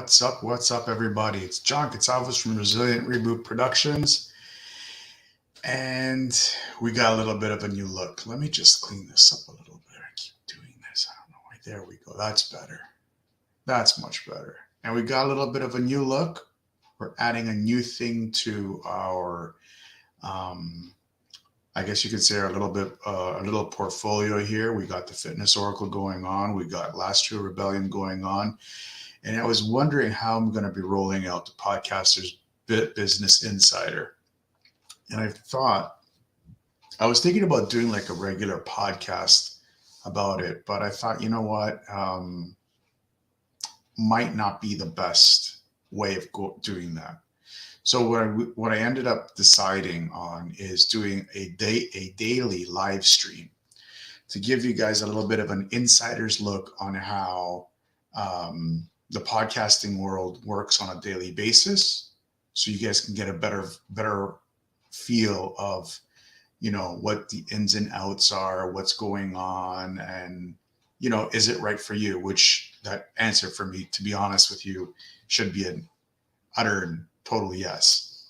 What's up? What's up, everybody? It's John Katsalvas from Resilient Reboot Productions, and we got a little bit of a new look. Let me just clean this up a little bit. I keep doing this. I don't know why. There we go. That's better. That's much better. And we got a little bit of a new look. We're adding a new thing to our, um, I guess you could say, a little portfolio here. We got the Fitness Oracle going on. We got Last Year Rebellion going on. And I was wondering how I'm going to be rolling out the Podcasters Business Insider. And I was thinking about doing like a regular podcast about it, but I thought, you know what, might not be the best way of doing that. So what I ended up deciding on is doing a daily live stream to give you guys a little bit of an insider's look on how the podcasting world works on a daily basis, so you guys can get a better feel of, what the ins and outs are, what's going on, and is it right for you? Which that answer for me, to be honest with you, should be an utter and total yes.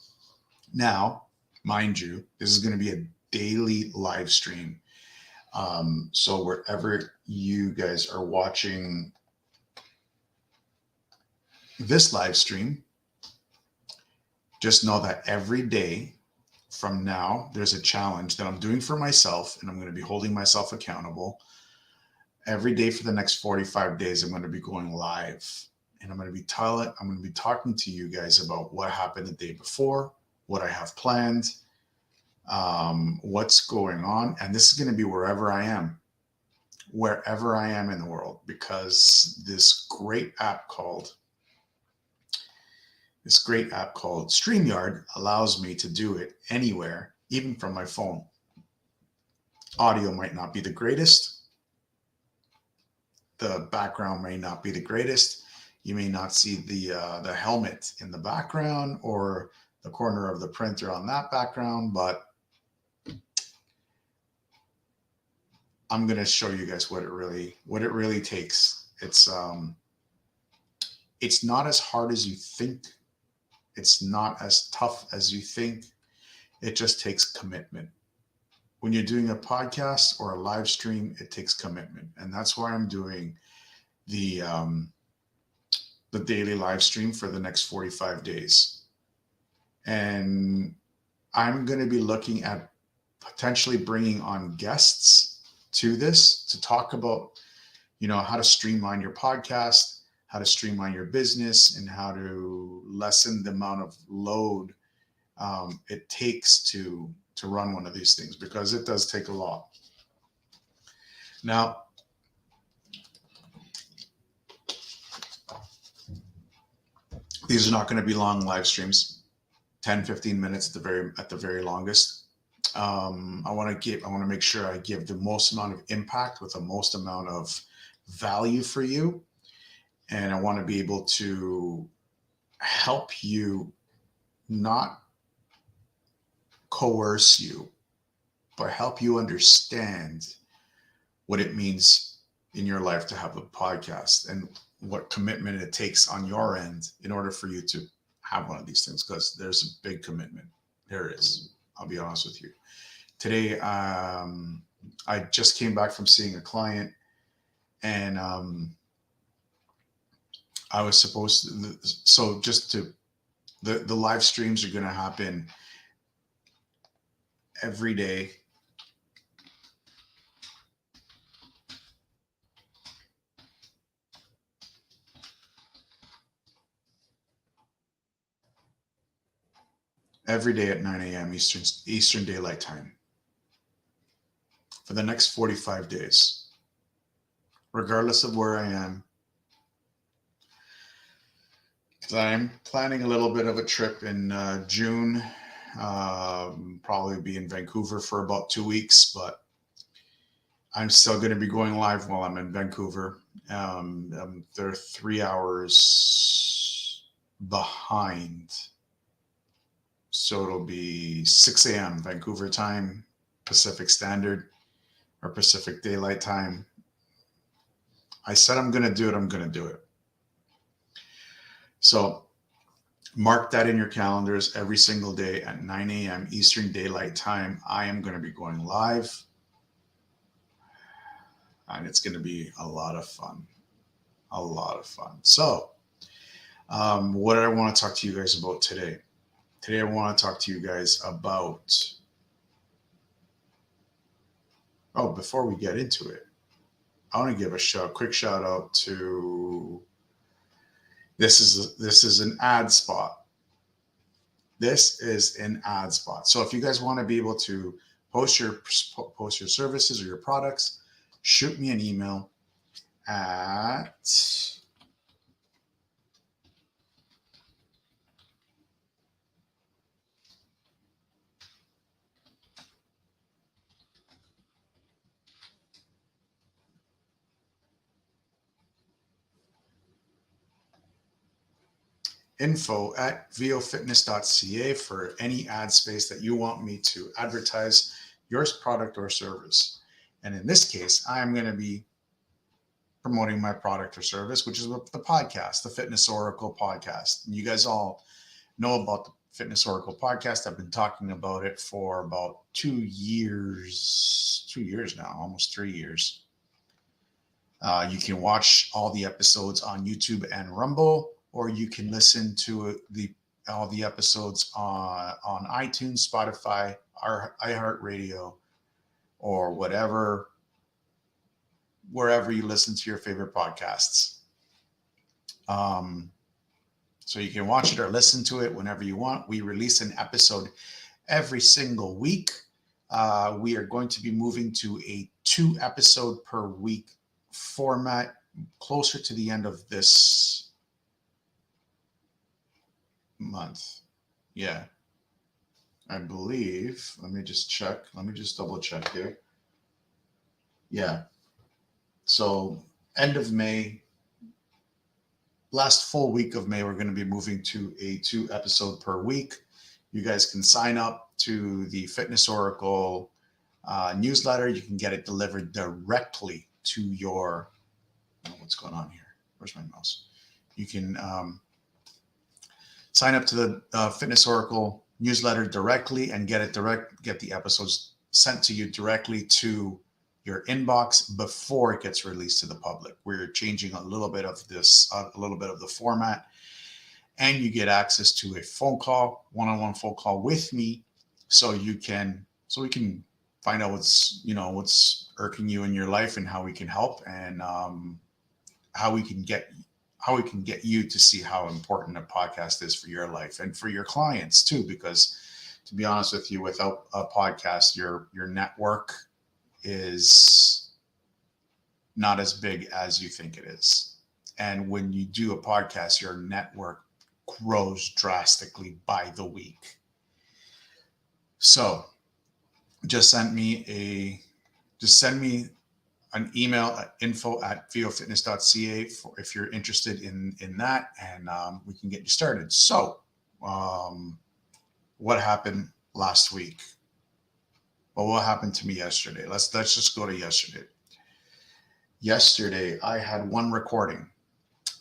Now, mind you, this is going to be a daily live stream. So wherever you guys are watching this live stream, just know that every day from now, there's a challenge that I'm doing for myself, and I'm going to be holding myself accountable. Every day for the next 45 days, I'm going to be going live, and I'm going to be talking to you guys about what happened the day before, what I have planned, what's going on. And this is going to be wherever I am in the world, because this great app called StreamYard allows me to do it anywhere, even from my phone. Audio might not be the greatest. The background may not be the greatest. You may not see the helmet in the background or the corner of the printer on that background, but I'm going to show you guys what it really takes. It's not as hard as you think. It's not as tough as you think. It just takes commitment. When you're doing a podcast or a live stream, it takes commitment. And that's why I'm doing the daily live stream for the next 45 days. And I'm going to be looking at potentially bringing on guests to this to talk about, how to streamline your podcast, how to streamline your business, and how to lessen the amount of load it takes to run one of these things, because it does take a lot. Now, these are not going to be long live streams, 10, 15 minutes at the very longest. I want to make sure I give the most amount of impact with the most amount of value for you. And I want to be able to help you, not coerce you, but help you understand what it means in your life to have a podcast and what commitment it takes on your end in order for you to have one of these things, because there's a big commitment. There is. I'll be honest with you. Today, I just came back from seeing a client, and I was supposed to, so just to, the live streams are going to happen every day. Every day at 9 a.m. Eastern Daylight Time for the next 45 days, regardless of where I am. I'm planning a little bit of a trip in June, probably be in Vancouver for about 2 weeks, but I'm still going to be going live while I'm in Vancouver. They're 3 hours behind. So it'll be 6 a.m. Vancouver time, Pacific Standard or Pacific Daylight Time. I said I'm going to do it. I'm going to do it. So mark that in your calendars. Every single day at 9 a.m. Eastern Daylight Time, I am going to be going live, and it's going to be a lot of fun. A lot of fun. So, what did I want to talk to you guys about today? Today, I want to talk to you guys about. Oh, before we get into it, I want to give a quick shout out to. This is an ad spot. This is an ad spot. So if you guys want to be able to post your post your services or your products, shoot me an email at info@vofitness.ca for any ad space that you want me to advertise your product or service. And in this case, I'm going to be promoting my product or service, which is the podcast, the Fitness Oracle podcast. You guys all know about the Fitness Oracle podcast. I've been talking about it for about 2 years now, almost 3 years. You can watch all the episodes on YouTube and Rumble, or you can listen to all the episodes on iTunes, Spotify, iHeartRadio, or wherever you listen to your favorite podcasts. So you can watch it or listen to it whenever you want. We release an episode every single week. We are going to be moving to a 2 episode per week format closer to the end of this month. Yeah, I believe. Let me just check. Let me just double check here. Yeah. So end of May, last full week of May, we're going to be moving to a 2 episode per week. You guys can sign up to the Fitness Oracle newsletter. You can get it delivered directly to your. Oh, what's going on here? Where's my mouse? You can sign up to the Fitness Oracle newsletter directly and get the episodes sent to you directly to your inbox before it gets released to the public. We're changing a little bit of the format, and you get access to a one-on-one phone call with me, so we can find out what's irking you in your life and how we can help, and how we can get you to see how important a podcast is for your life and for your clients too. Because to be honest with you, without a podcast, your network is not as big as you think it is. And when you do a podcast, your network grows drastically by the week. So just send me an email at info@vofitness.ca if you're interested in that, and we can get you started. So what happened last week? Well, what happened to me yesterday? Let's just go to yesterday. Yesterday, I had one recording,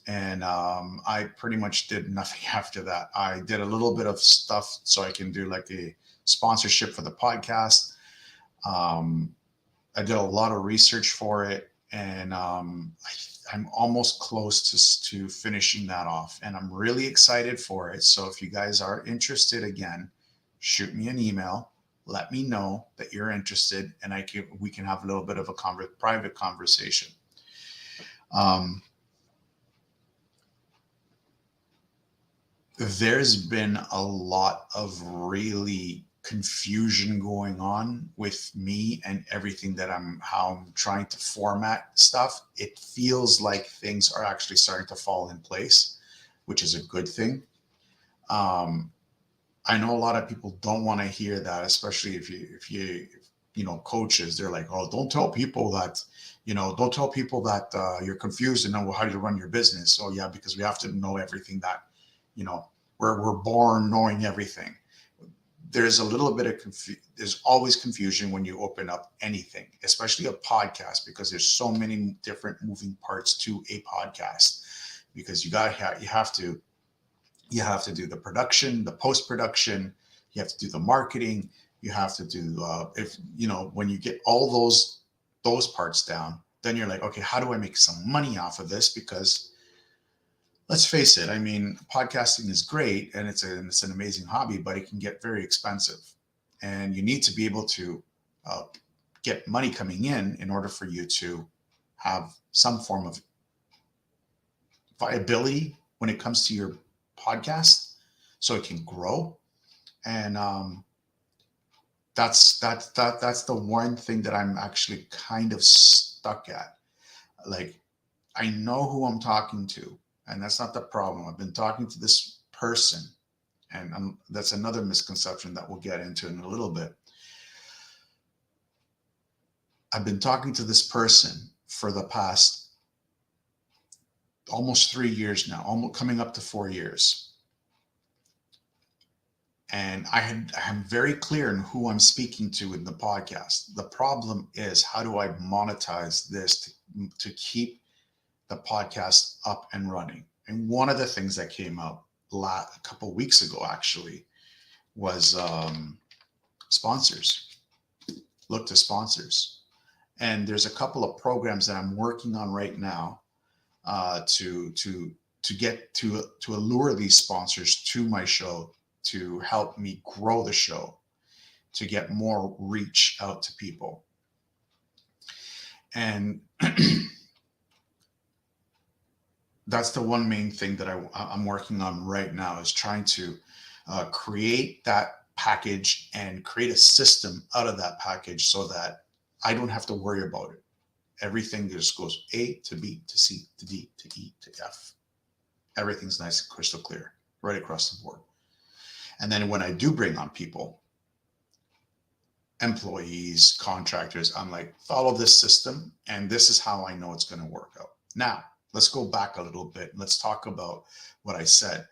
and I pretty much did nothing after that. I did a little bit of stuff so I can do like a sponsorship for the podcast. I did a lot of research for it, and I'm almost close to finishing that off, and I'm really excited for it. So if you guys are interested, again, shoot me an email. Let me know that you're interested, and we can have a little bit of a private conversation. There's been a lot of really confusion going on with me and everything how I'm trying to format stuff. It feels like things are actually starting to fall in place, which is a good thing. I know a lot of people don't want to hear that, especially if you coaches. They're like, oh, don't tell people that you're confused and know how to run your business. Oh yeah, because we have to know everything that, we're born knowing everything. There's a little bit of there's always confusion when you open up anything, especially a podcast, because there's so many different moving parts to a podcast, because you have to You have to do the production, the post production. You have to do the marketing. You have to do if you know when you get all those parts down, then you're like, okay, how do I make some money off of this? Because let's face it, I mean, podcasting is great and it's an amazing hobby, but it can get very expensive, and you need to be able to uh, get money coming in order for you to have some form of viability when it comes to your podcast, so it can grow. And that's the one thing that I'm actually kind of stuck at. Like, I know who I'm talking to, and that's not the problem. I've been talking to this person, and that's another misconception that we'll get into in a little bit. I've been talking to this person for the past almost 3 years now, almost coming up to 4 years. And I'm very clear in who I'm speaking to in the podcast. The problem is, how do I monetize this to keep the podcast up and running? And one of the things that came up a couple of weeks ago actually was sponsors. Look to sponsors. And there's a couple of programs that I'm working on right now to get to allure these sponsors to my show, to help me grow the show, to get more reach out to people. And that's the one main thing that I'm working on right now, is trying to create that package and create a system out of that package so that I don't have to worry about it. Everything just goes A to B to C to D to E to F. Everything's nice and crystal clear right across the board. And then when I do bring on people, employees, contractors, I'm like, follow this system, and this is how I know it's going to work out. Now, let's go back a little bit. Let's talk about what I said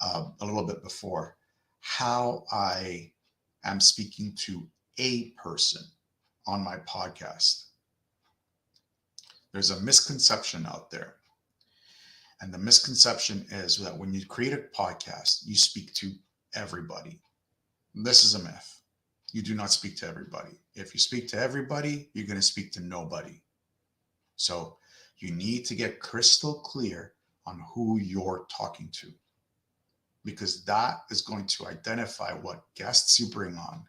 a little bit before, how I am speaking to a person on my podcast. There's a misconception out there. And the misconception is that when you create a podcast, you speak to everybody. This is a myth. You do not speak to everybody. If you speak to everybody, you're going to speak to nobody. So you need to get crystal clear on who you're talking to, because that is going to identify what guests you bring on,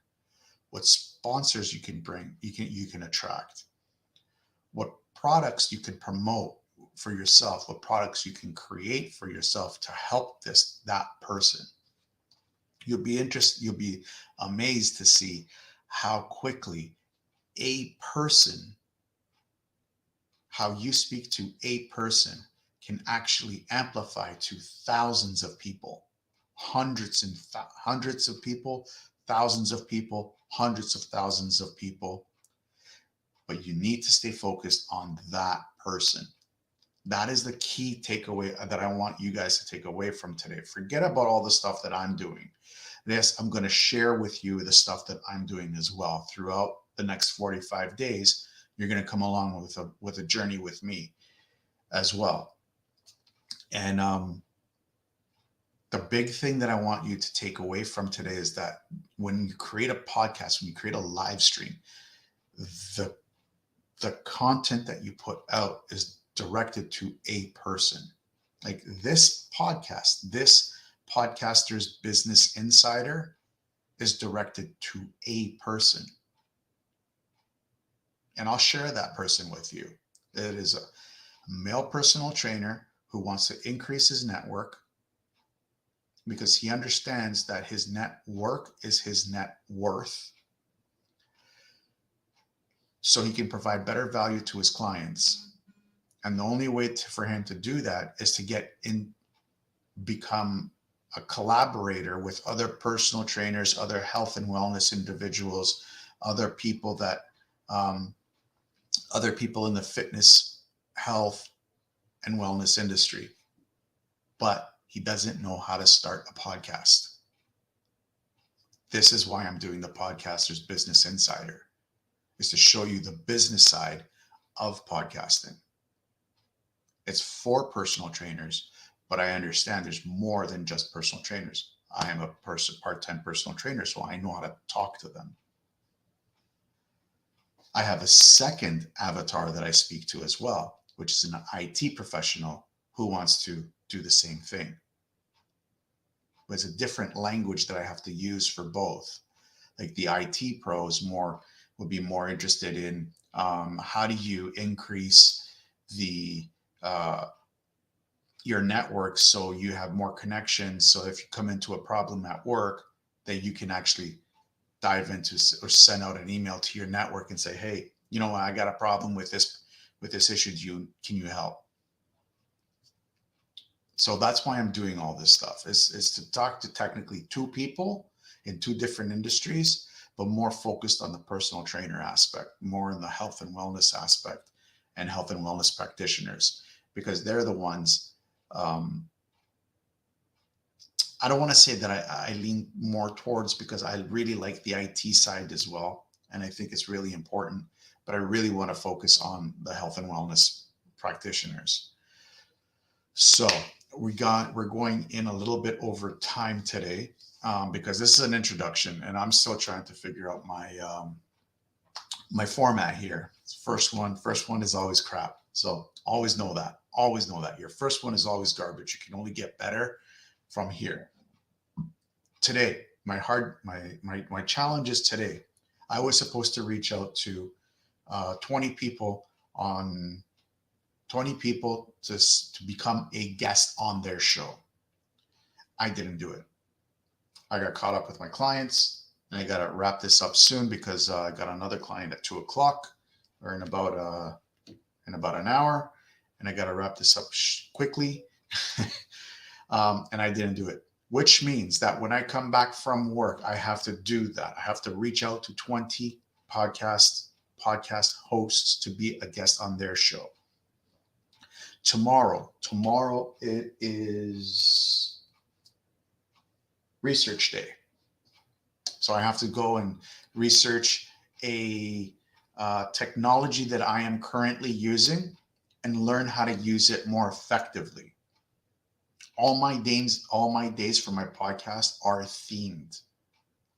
what sponsors you can bring, you can attract, what products you can promote for yourself, what products you can create for yourself to help that person. You'll be amazed to see how quickly a person, how you speak to a person can actually amplify to thousands of people, hundreds of people, thousands of people, hundreds of thousands of people. But you need to stay focused on that person. That is the key takeaway that I want you guys to take away from today. Forget about all the stuff that I'm doing. Yes, I'm going to share with you the stuff that I'm doing as well. Throughout the next 45 days, you're going to come along with a journey with me as well. And the big thing that I want you to take away from today is that when you create a podcast, when you create a live stream, the content that you put out is directed to a person. Like this podcast, this Podcaster's Business Insider is directed to a person. And I'll share that person with you. It is a male personal trainer who wants to increase his network because he understands that his network is his net worth. So he can provide better value to his clients. And the only way for him to do that is to become a collaborator with other personal trainers, other health and wellness individuals, other people in the fitness, health, and wellness industry. But he doesn't know how to start a podcast. This is why I'm doing the Podcaster's Business Insider, is to show you the business side of podcasting. It's for personal trainers, but I understand there's more than just personal trainers. I am a part-time personal trainer, so I know how to talk to them. I have a second avatar that I speak to as well, which is an IT professional who wants to do the same thing. But it's a different language that I have to use for both. Like the IT pros would be more interested in how do you increase the your network so you have more connections. So if you come into a problem at work, that you can actually dive into or send out an email to your network and say, hey, you know, I got a problem with this issue. Can you help? So that's why I'm doing all this stuff is to talk to technically two people in two different industries, but more focused on the personal trainer aspect, more in the health and wellness aspect and health and wellness practitioners, because they're the ones. I don't want to say that I lean more towards, because I really like the IT side as well. And I think it's really important, but I really want to focus on the health and wellness practitioners. So we're going in a little bit over time today, because this is an introduction and I'm still trying to figure out my format here. First one is always crap. So always know that your first one is always garbage. You can only get better from here. Today, my challenges today, I was supposed to reach out to 20 people to become a guest on their show. I didn't do it. I got caught up with my clients, and I got to wrap this up soon because I got another client at 2:00 or in about an hour, and I got to wrap this up quickly. And I didn't do it, which means that when I come back from work, I have to do that. I have to reach out to 20 podcast hosts to be a guest on their show. Tomorrow it is research day. So I have to go and research a technology that I am currently using and learn how to use it more effectively. All my days for my podcast are themed.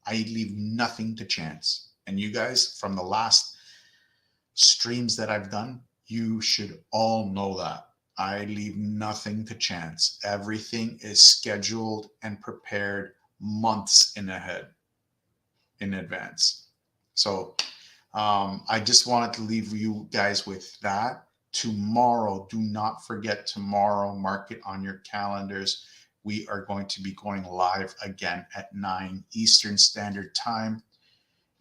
I leave nothing to chance. And you guys, from the last streams that I've done, you should all know that. I leave nothing to chance. Everything is scheduled and prepared months in advance. So I just wanted to leave you guys with that. Tomorrow, do not forget tomorrow, mark it on your calendars. We are going to be going live again at 9 Eastern Standard Time,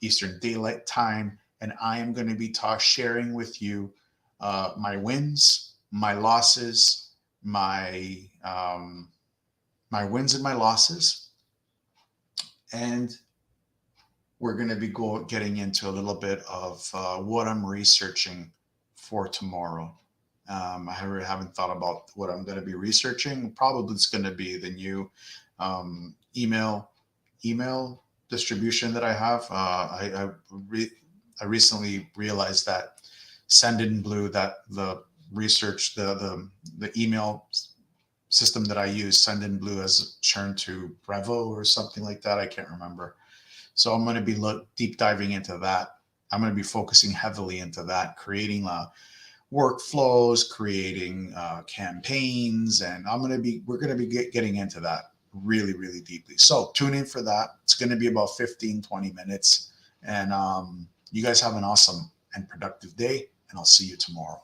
Eastern Daylight Time. And I am going to be sharing with you my wins, my losses, my wins and my losses. And we're going to be getting into a little bit of what I'm researching for tomorrow. I haven't thought about what I'm going to be researching. Probably it's going to be the new email distribution that I have. I recently realized that Sendinblue, that the email system that I use, Sendinblue, has turned to Brevo or something like that. I can't remember. So I'm going to be deep diving into that. I'm going to be focusing heavily into that, creating workflows, creating campaigns, and we're going to be getting into that really, really deeply. So tune in for that. It's going to be about 15-20 minutes. And you guys have an awesome and productive day, and I'll see you tomorrow.